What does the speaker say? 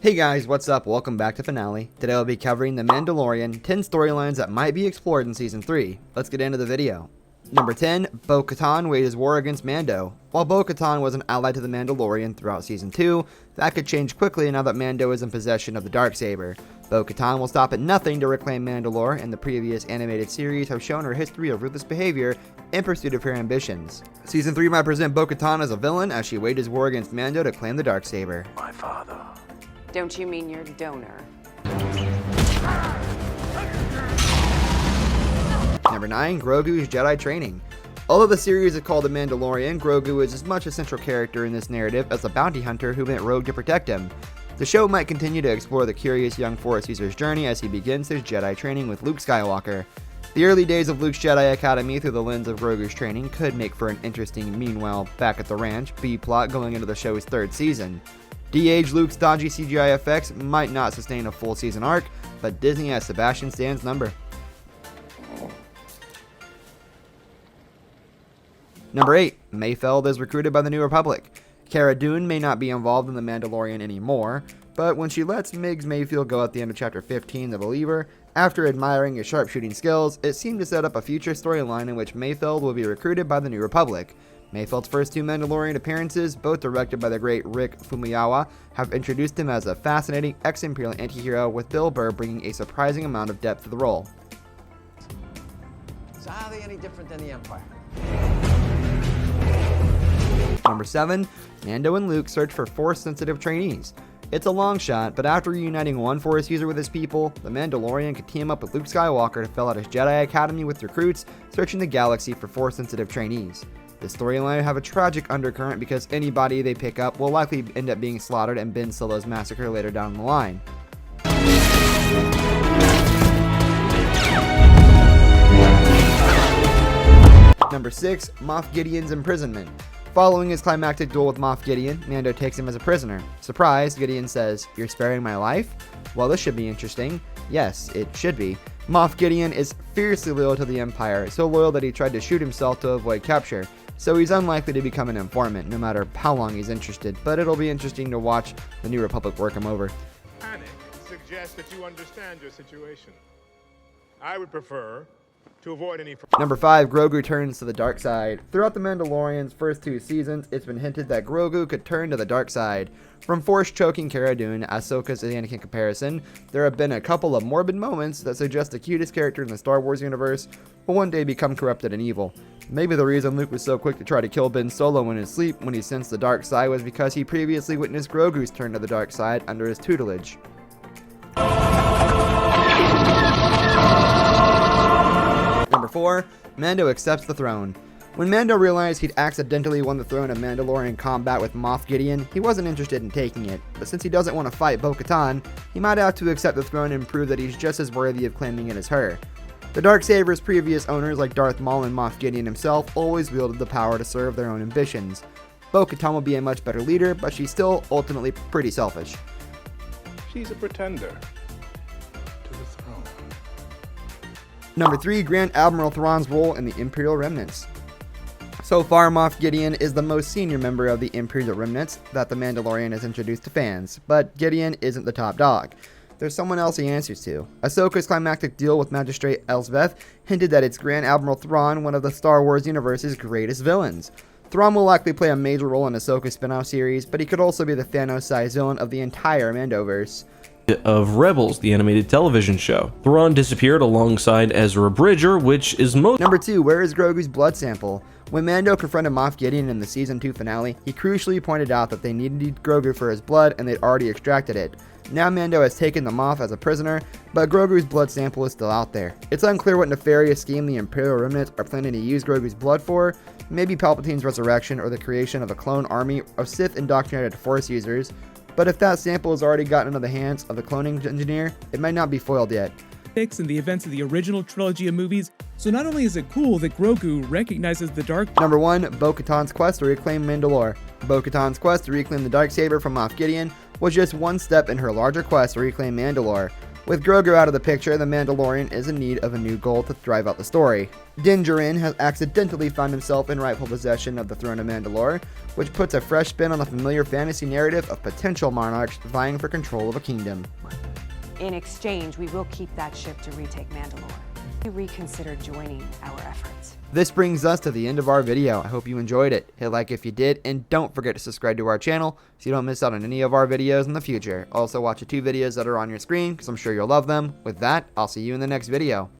Hey guys, what's up? Welcome back to Finale. Today I'll be covering The Mandalorian, 10 storylines that might be explored in Season 3. Let's get into the video. Number 10, Bo-Katan wages war against Mando. While Bo-Katan was an ally to the Mandalorian throughout Season 2, that could change quickly now that Mando is in possession of the Darksaber. Bo-Katan will stop at nothing to reclaim Mandalore, and the previous animated series have shown her history of ruthless behavior in pursuit of her ambitions. Season 3 might present Bo-Katan as a villain as she wages war against Mando to claim the Darksaber. My father. Don't you mean your donor? Number 9, Grogu's Jedi training. Although the series is called The Mandalorian, Grogu is as much a central character in this narrative as a bounty hunter who went rogue to protect him. The show might continue to explore the curious young Force user's journey as he begins his Jedi training with Luke Skywalker. The early days of Luke's Jedi Academy through the lens of Grogu's training could make for an interesting meanwhile back at the ranch B-plot going into the show's third season. De-age Luke's dodgy CGI effects might not sustain a full season arc, but Disney has Sebastian Stan's number. Number 8, Mayfeld is recruited by the New Republic. Cara Dune may not be involved in The Mandalorian anymore, but when she lets Migs Mayfield go at the end of Chapter 15, The Believer, after admiring his sharpshooting skills, it seemed to set up a future storyline in which Mayfeld will be recruited by the New Republic. Mayfeld's first two Mandalorian appearances, both directed by the great Rick Famuyiwa, have introduced him as a fascinating ex-Imperial anti-hero, with Bill Burr bringing a surprising amount of depth to the role. So how are they any different than the Empire? Number 7, Nando and Luke search for Force-sensitive trainees. It's a long shot, but after reuniting one Force user with his people, the Mandalorian could team up with Luke Skywalker to fill out his Jedi Academy with recruits searching the galaxy for Force-sensitive trainees. The storyline will have a tragic undercurrent because anybody they pick up will likely end up being slaughtered in Ben Solo's massacre later down the line. Number 6, Moff Gideon's imprisonment. Following his climactic duel with Moff Gideon, Mando takes him as a prisoner. Surprised, Gideon says, "You're sparing my life? Well, this should be interesting." Yes, it should be. Moff Gideon is fiercely loyal to the Empire, so loyal that he tried to shoot himself to avoid capture. So he's unlikely to become an informant, no matter how long he's interested, but it'll be interesting to watch the New Republic work him over. Panic suggests that you understand your situation. I would prefer to avoid any... Number 5, Grogu turns to the dark side. Throughout The Mandalorian's first 2 seasons, it's been hinted that Grogu could turn to the dark side. From Force-choking Cara Dune, Ahsoka's Anakin comparison, there have been a couple of morbid moments that suggest the cutest character in the Star Wars universe will one day become corrupted and evil. Maybe the reason Luke was so quick to try to kill Ben Solo in his sleep when he sensed the dark side was because he previously witnessed Grogu's turn to the dark side under his tutelage. Number 4, Mando accepts the throne. When Mando realized he'd accidentally won the throne of Mandalorian combat with Moff Gideon, he wasn't interested in taking it, but since he doesn't want to fight Bo-Katan, he might have to accept the throne and prove that he's just as worthy of claiming it as her. The Darksaber's previous owners like Darth Maul and Moff Gideon himself always wielded the power to serve their own ambitions. Bo-Katan will be a much better leader, but she's still ultimately pretty selfish. She's a pretender to the throne. Number 3, Grand Admiral Thrawn's role in the Imperial Remnants. So far, Moff Gideon is the most senior member of the Imperial Remnants that The Mandalorian has introduced to fans, but Gideon isn't the top dog. There's someone else he answers to. Ahsoka's climactic deal with Magistrate Elsbeth hinted that it's Grand Admiral Thrawn, one of the Star Wars universe's greatest villains. Thrawn will likely play a major role in Ahsoka's spin-off series, but he could also be the Thanos-sized villain of the entire Mandoverse. Of Rebels, the animated television show. Thrawn disappeared alongside Ezra Bridger, which is most... Number 2, where is Grogu's blood sample? When Mando confronted Moff Gideon in the Season 2 finale, he crucially pointed out that they needed Grogu for his blood and they'd already extracted it. Now Mando has taken the Moff as a prisoner, but Grogu's blood sample is still out there. It's unclear what nefarious scheme the Imperial Remnants are planning to use Grogu's blood for, maybe Palpatine's resurrection or the creation of a clone army of Sith indoctrinated Force users, but if that sample has already gotten into the hands of the cloning engineer, it might not be foiled yet. In the events of the original trilogy of movies, so not only is it cool that Grogu recognizes the dark... Number 1, Bo-Katan's quest to reclaim Mandalore. Bo-Katan's quest to reclaim the Darksaber from Moff Gideon was just one step in her larger quest to reclaim Mandalore. With Grogu out of the picture, the Mandalorian is in need of a new goal to drive out the story. Din Djarin has accidentally found himself in rightful possession of the throne of Mandalore, which puts a fresh spin on the familiar fantasy narrative of potential monarchs vying for control of a kingdom. In exchange, we will keep that ship to retake Mandalore. You reconsider joining our efforts. This brings us to the end of our video. I hope you enjoyed it. Hit like if you did, and don't forget to subscribe to our channel so you don't miss out on any of our videos in the future. Also watch the 2 videos that are on your screen because I'm sure you'll love them. With that, I'll see you in the next video.